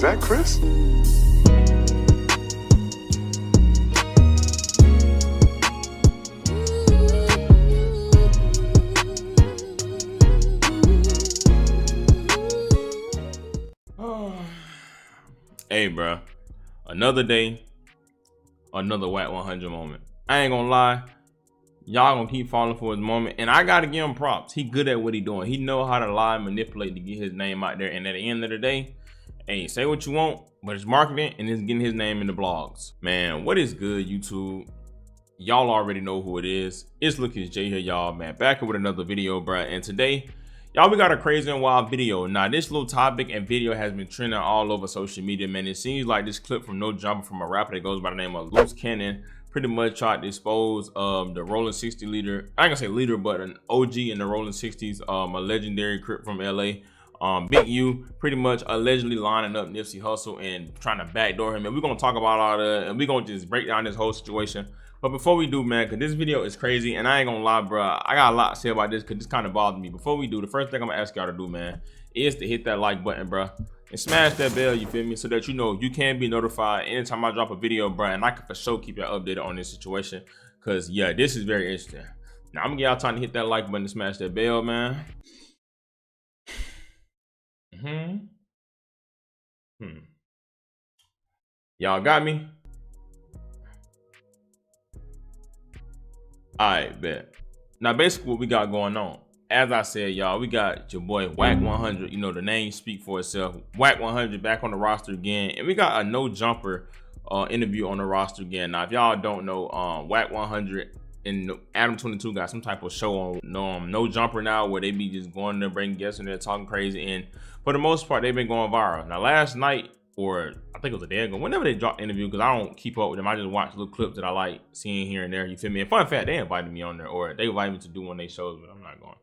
Is that Chris? Hey, bro. Another day, another Wack 100 moment. I ain't gonna lie. Y'all gonna keep falling for his moment, and I gotta give him props. He good at what he doing. He know how to lie and manipulate to get his name out there. And at the end of the day, hey, say what you want, but it's marketing and it's getting his name in the blogs. Man, what is good, YouTube? Y'all already know who it is. It's Lucas J here, y'all, man. Back with another video, bro. And today, y'all, we got a crazy and wild video. Now, this little topic and video has been trending all over social media, man. It seems like this clip from No Jumper from a rapper that goes by the name of Loose Cannon pretty much tried to expose the Rolling 60 leader. I ain't gonna say leader, but an OG in the Rolling 60s, a legendary Crip from LA. Big U pretty much allegedly lining up Nipsey Hussle and trying to backdoor him. And we're gonna talk about all that, and we're gonna just break down this whole situation. But before we do, man, because this video is crazy, and I ain't gonna lie, bro, I got a lot to say about this because this kind of bothered me. Before we do, the first thing I'm gonna ask y'all to do, man, is to hit that like button, bro, and smash that bell, you feel me, so that you know you can be notified anytime I drop a video, bro, and I can for sure keep y'all updated on this situation, because yeah, this is very interesting. Now I'm gonna get y'all time to hit that like button and smash that bell, man. Y'all got me? Alright, bet. Now basically what we got going on, as I said, y'all, we got your boy Wack 100. You know, the name speak for itself. Wack 100 back on the roster again, and we got a No Jumper interview on the roster again. Now, if y'all don't know, Wack 100 and Adam 22 got some type of show on No Jumper now, where they be just going there, bringing guests in there, talking crazy, and for the most part, they've been going viral. Now, last night, or I think it was a day ago, whenever they dropped the interview, because I don't keep up with them, I just watch little clips that I like seeing here and there, you feel me? And fun fact, they invited me on there, or they invited me to do one of their shows, but I'm not going.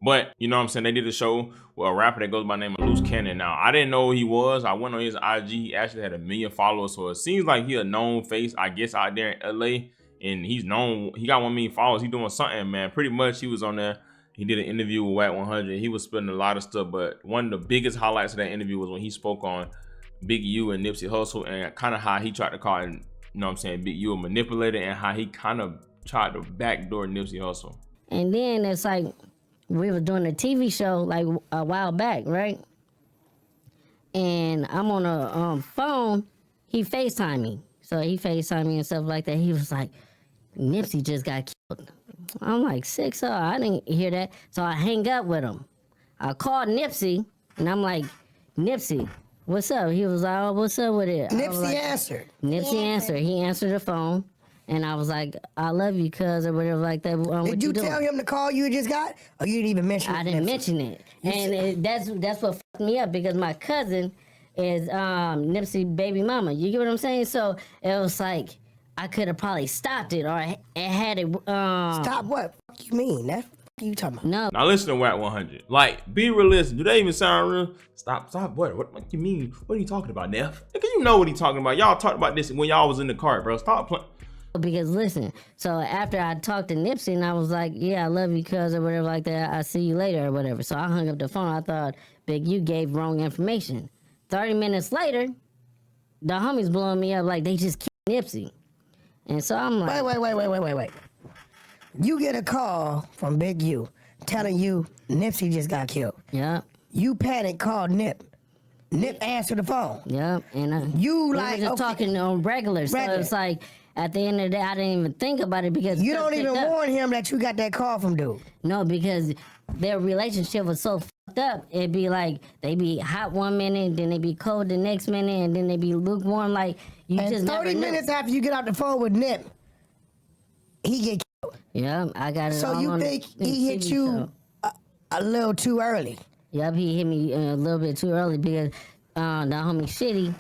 But, you know what I'm saying, they did a show with a rapper that goes by the name of Loose Cannon. Now, I didn't know who he was. I went on his IG. He actually had 1 million followers, so it seems like he a known face, I guess, out there in LA. And he's known, he got 1 million followers. He doing something, man. Pretty much, he was on there. He did an interview with Wack 100. He was spitting a lot of stuff, but one of the biggest highlights of that interview was when he spoke on Big U and Nipsey Hussle, and kind of how he tried to call, you know what I'm saying, Big U a manipulator, and how he kind of tried to backdoor Nipsey Hussle. And then it's like, we were doing a TV show like a while back, right? And I'm on a phone, he FaceTimed me. So he FaceTimed me and stuff like that. He was like, Nipsey just got killed. I'm like, sick, so I didn't hear that. So I hang up with him. I called Nipsey, and I'm like, Nipsey, what's up? He was like, oh, what's up with it? Nipsey answered. Nipsey answered. He answered the phone, and I was like, I love you, cuz, or whatever like that. Did you tell him to call you just got? Or you didn't even mention it? I didn't mention it. And that's what fucked me up, because my cousin is Nipsey baby mama. You get what I'm saying? So it was like, I could have probably stopped it, or it had it. Stop what? What you mean? That's what you talking about? No. Now listen to Wack 100. Like, be realistic. Do they even sound real? Stop. What you mean? What are you talking about, Neff? Nigga, you know what he talking about. Y'all talked about this when y'all was in the car, bro. Stop playing. Because listen, so after I talked to Nipsey, and I was like, yeah, I love you, cuz, or whatever like that, I'll see you later, or whatever. So I hung up the phone. I thought, Big U gave wrong information. 30 minutes later, the homies blowing me up like they just killed Nipsey. And so I'm like, Wait. You get a call from Big U telling you Nipsey just got killed. yeah, You panic, called Nip. Nip answered the phone. yeah. And You we like, were just okay, talking on regular. So Regular. it's like, at the end of the day, I didn't even think about it, because you stuff don't even picked up. warn him that you got that call from dude. No, because their relationship was so fucked up. It'd be like, they be hot 1 minute, then they be cold the next minute, and then they be lukewarm. Like, you And just 30 never knew. minutes after you get out the phone with Nip, he get killed. Yeah, I got it. So all you on think the he hit TV you show. a little too early? Yep, he hit me a little bit too early, because the homie Shitty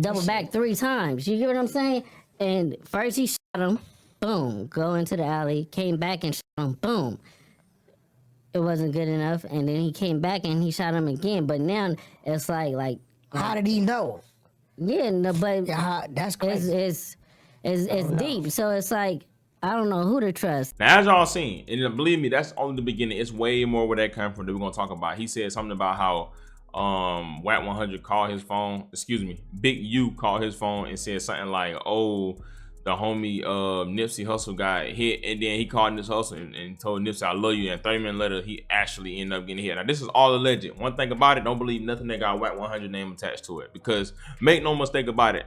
double back 3 times. You get what I'm saying? And first he shot him, boom, go into the alley, came back and shot him, boom. It wasn't good enough, and then he came back and he shot him again. But now it's like How did he know? yeah, no, but Yeah, that's crazy. it's deep. So it's like, I don't know who to trust. Now, as y'all seen, and believe me, that's only the beginning. It's way more where that come from that we're gonna talk about. He said something about how Wack 100 called his phone. Excuse me, Big U called his phone and said something like, "Oh, the homie Nipsey Hussle got hit," and then he called Nipsey Hussle and told Nipsey, "I love you." And 30 minutes later, he actually ended up getting hit. Now this is all alleged. One thing about it, don't believe nothing that got Wack 100 name attached to it, because make no mistake about it,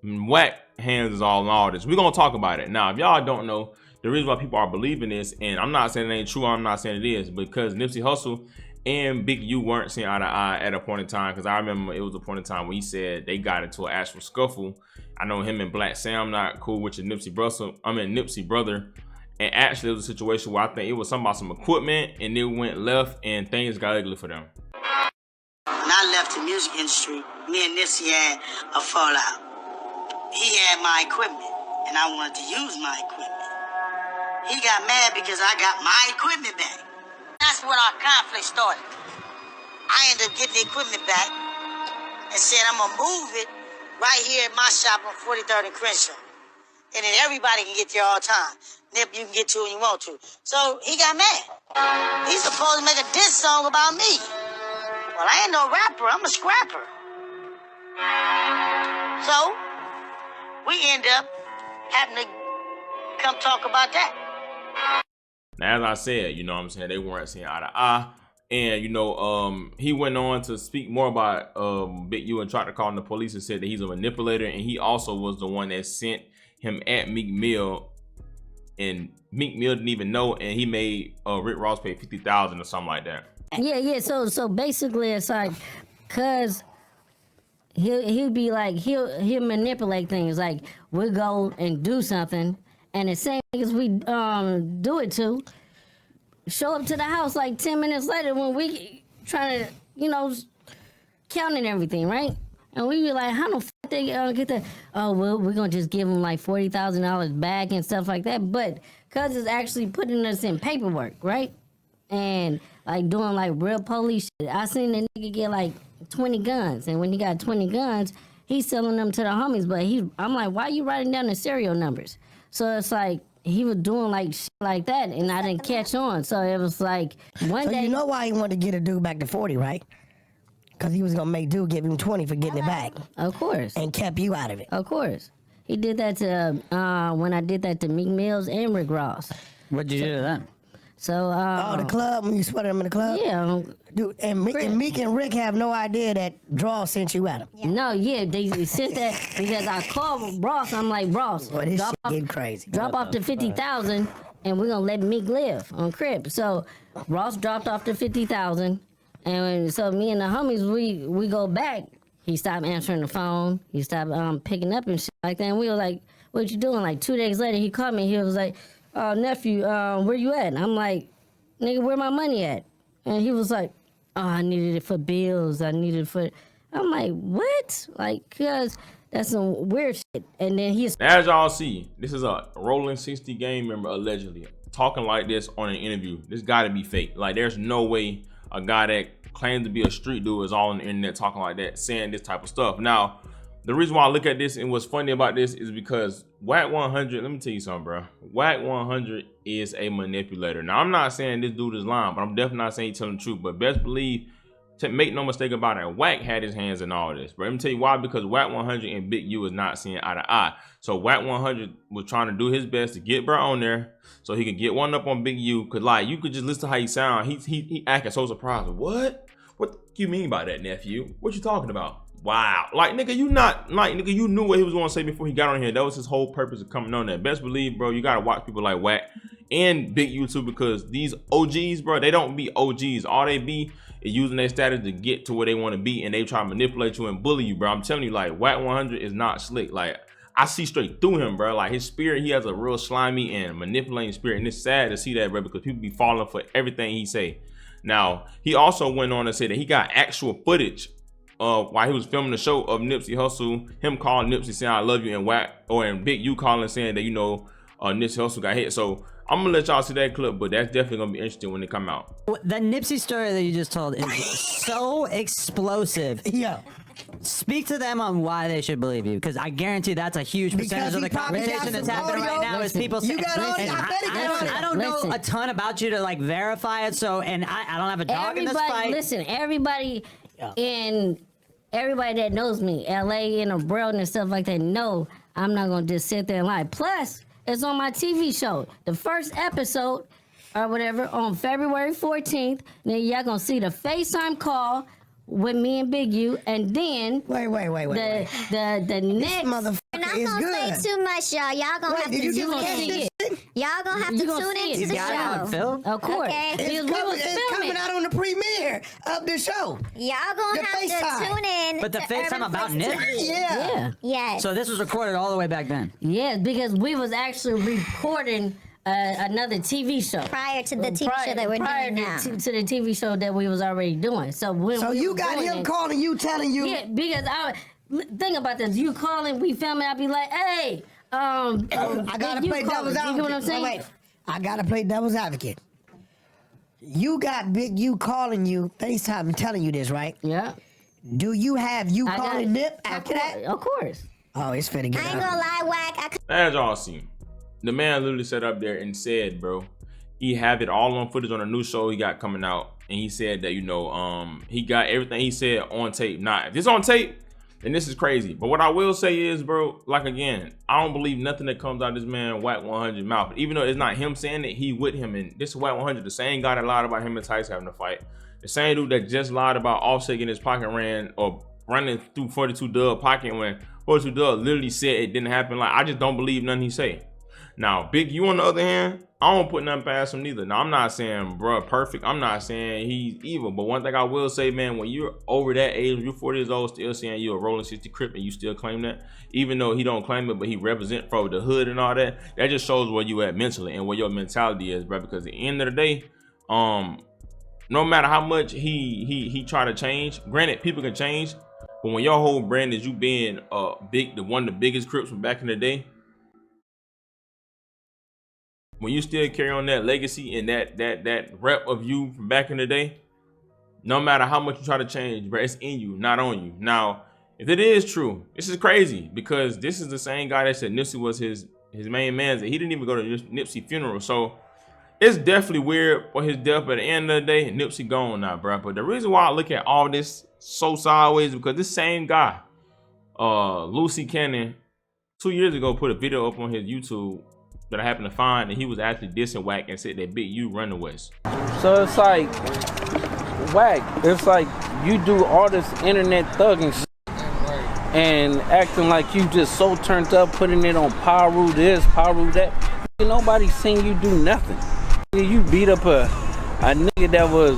Wack hands is all in all this. We're gonna talk about it now. If y'all don't know, the reason why people are believing this, and I'm not saying it ain't true, I'm not saying it is, because Nipsey Hussle and Big U weren't seeing eye to eye at a point in time. Because I remember it was a point in time when he said they got into an actual scuffle. I know him and Blackson not cool with your Nipsey brother. And actually it was a situation where I think it was something about some equipment and it went left and things got ugly for them. When I left the music industry, me and Nipsey had a fallout. He had my equipment and I wanted to use my equipment. He got mad because I got my equipment back. That's when our conflict started. I ended up getting the equipment back and said I'm gonna move it right here at my shop on 43rd and Crenshaw. And then everybody can get there all the time. Nip, you can get to it when you want to. So he got mad. He's supposed to make a diss song about me. Well, I ain't no rapper, I'm a scrapper. So we end up having to come talk about that. Now, as I said, you know what I'm saying, they weren't seeing eye to eye. And, you know, he went on to speak more about Big U and tried to call in the police and said that he's a manipulator. And he also was the one that sent him at Meek Mill. And Meek Mill didn't even know. And he made Rick Ross pay $50,000 or something like that. Yeah. So basically, it's like, cause he'll be like he'll manipulate things. Like we'll go and do something, and the same niggas we do it to show up to the house like 10 minutes later when we trying to counting everything, right? And we be like, how the fuck they get that? Oh well, we're gonna just give them like $40,000 back and stuff like that. But cause it's actually putting us in paperwork, right? And like doing like real police shit. I seen the nigga get like 20 guns, and when he got 20 guns, he's selling them to the homies. But I'm like, why you writing down the serial numbers? So it's like he was doing like shit like that, and I didn't catch on. So it was like one day. You know why he wanted to get a dude back to 40, right? Because he was gonna make dude give him 20 for getting it back. Of course. And kept you out of it. Of course. He did that to when I did that to Meek Mills and Rick Ross. What'd you do to them? So the club, when you sweated him in the club? Yeah. Dude, and Meek and Rick have no idea that Draw sent you at him. Yeah. No, yeah, they sent that because I called Ross. I'm like, Ross, Boy, this shit getting crazy. Drop off the 50,000 and we're gonna let Meek live on Crip. So Ross dropped off the 50,000, and so me and the homies we go back. He stopped answering the phone. He stopped picking up and shit like that. And we were like, what you doing? Like 2 days later, he called me. He was like, nephew, where you at? And I'm like, nigga, where my money at? And he was like, oh, I needed it for bills. I'm like, what? Like, cause that's some weird shit. And then as y'all see, this is a Rolling 60 gang member allegedly talking like this on an interview. This gotta be fake. Like, there's no way a guy that claims to be a street dude is all on the internet talking like that, saying this type of stuff. Now, the reason why I look at this and what's funny about this is because Wack 100, let me tell you something, bro. Wack 100 is a manipulator. Now, I'm not saying this dude is lying, but I'm definitely not saying he's telling the truth. But best believe, make no mistake about it, Wack had his hands in all this. But let me tell you why, because Wack 100 and Big U is not seeing eye to eye. So Wack 100 was trying to do his best to get bro on there so he could get one up on Big U. Cause like, you could just listen to how he sound. He acting so surprised. What do you mean by that, nephew? What you talking about? Wow. Like, nigga, you knew what he was going to say before he got on here. That was his whole purpose of coming on there. Best believe, bro, you got to watch people like Wack and Big U too, because these OGs, bro, they don't be OGs. All they be is using their status to get to where they want to be, and they try to manipulate you and bully you, bro. I'm telling you, like, Wack 100 is not slick. Like, I see straight through him, bro. Like, his spirit, he has a real slimy and manipulating spirit, and it's sad to see that, bro, because people be falling for everything he say. Now, he also went on to say that he got actual footage while he was filming the show of Nipsey Hussle, him calling Nipsey saying I love you, and Wack and Big U calling saying that Nipsey Hussle got hit. So I'm gonna let y'all see that clip, but that's definitely gonna be interesting when it come out. The Nipsey story that you just told is so explosive. Yeah. Speak to them on why they should believe you, because I guarantee that's a huge percentage of the conversation that's happening right now. Is people saying, I don't know a ton about you to like verify it, so and I don't have a dog in this fight. Listen, everybody And everybody that knows me, LA and abroad and stuff like that, know I'm not gonna just sit there and lie. Plus, it's on my TV show. The first episode or whatever on February 14th. Then y'all gonna see the FaceTime call with me and Big U, and then Wait. the next Motherfucker We're not is gonna good. say too much, y'all. Y'all gonna have to did you tune just catch in. this shit? Y'all gonna have You to gonna tune see it. into the You got it on show. film? of course. Okay. Because we was It's coming filming. out on the premiere of the show. Y'all gonna The have FaceTime. to tune in. But the to FaceTime Urban about Flex Nip? TV. Yeah. Yes. So this was recorded all the way back then. Yeah, because we was actually recording another TV show. Prior to the TV show that we're prior doing now. to the TV show that we was already doing. So when So we you was got doing him it- calling you, telling you. Yeah, because think about this. You calling, we filming. I be like, hey, I gotta you play devil's calling. advocate. You know what I'm saying? Wait. I gotta play devil's advocate. You got Big U calling you, FaceTime, and telling you this, right? Yeah. Do you have you I got calling it. Nip after that? Of course. Oh, it's finna get I ain't out. gonna lie, Wack. As y'all seen, the man literally sat up there and said, bro, he have it all on footage on a new show he got coming out, and he said that, you know, he got everything he said on tape. Nah, if it's on tape, then this is crazy. But what I will say is, bro, like again, I don't believe nothing that comes out of this man Wack 100 mouth. Even though it's not him saying it, he with him. And this is Wack 100, the same guy that lied about him and Tice having a fight, the same dude that just lied about Offset getting his pocket ran or running through 42 Dugg pocket when 42 Dugg literally said it didn't happen. Like, I just don't believe nothing he say. Now, Big U on the other hand, I don't put nothing past him neither. Now, I'm not saying, bruh, perfect. I'm not saying he's evil. But one thing I will say, man, when you're over that age, when you're 40 years old, still saying you're a rolling 60 Crip and you still claim that, even though he don't claim it, but he represent for the hood and all that, that just shows where you at mentally and where your mentality is, bruh. Because at the end of the day, no matter how much he try to change, granted, people can change, but when your whole brand is you being one of the biggest Crips from back in the day, when you still carry on that legacy and that rep of you from back in the day, no matter how much you try to change, bro, it's in you, not on you. Now, if it is true, this is crazy because this is the same guy that said Nipsey was his main man. He didn't even go to Nipsey funeral, so it's definitely weird for his death. But at the end of the day, Nipsey gone now, bro. But the reason why I look at all this so sideways is because this same guy, Lucy Cannon, 2 years ago put a video up on his YouTube that I happened to find, and he was actually dissing Wack and said that Big U run the West. So it's like, Wack, it's like you do all this internet thugging shit and acting like you just so turned up, putting it on Paru this, Paru that. Nobody seen you do nothing. You beat up a nigga that was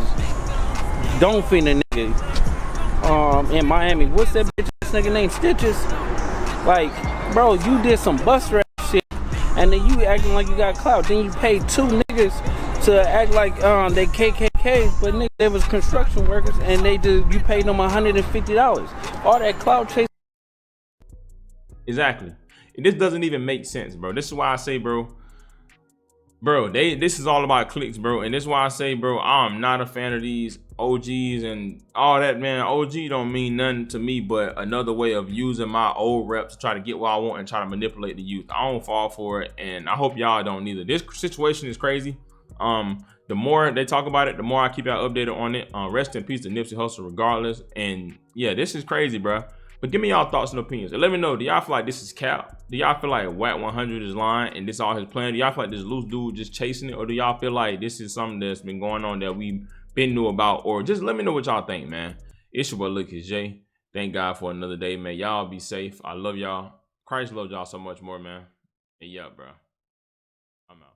don't fin a nigga in Miami. What's that bitch nigga named Stitches? Like, bro, you did some buster ass shit, and then you acting like you got clout. Then you paid two niggas to act like they KKK, but nigga, they was construction workers, and you paid them $150. All that clout chase. Exactly. This doesn't even make sense, bro. This is why I say, bro, this is all about clicks, bro. And this is why I say, bro, I'm not a fan of these OGs and all that, man. OG don't mean nothing to me but another way of using my old reps to try to get what I want and try to manipulate the youth. I don't fall for it, and I hope y'all don't either. This situation is crazy. The more they talk about it, the more I keep y'all updated on it. Rest in peace to Nipsey Hussle regardless. And yeah, this is crazy, bro. But give me y'all thoughts and opinions. And let me know, do y'all feel like this is cap? Do y'all feel like Wack 100 is lying and this all his plan? Do y'all feel like this loose dude just chasing it? Or do y'all feel like this is something that's been going on that we've been knew about? Or just let me know what y'all think, man. It's your boy Lucas J. Thank God for another day, man. Y'all be safe. I love y'all. Christ loves y'all so much more, man. And yeah, bro. I'm out.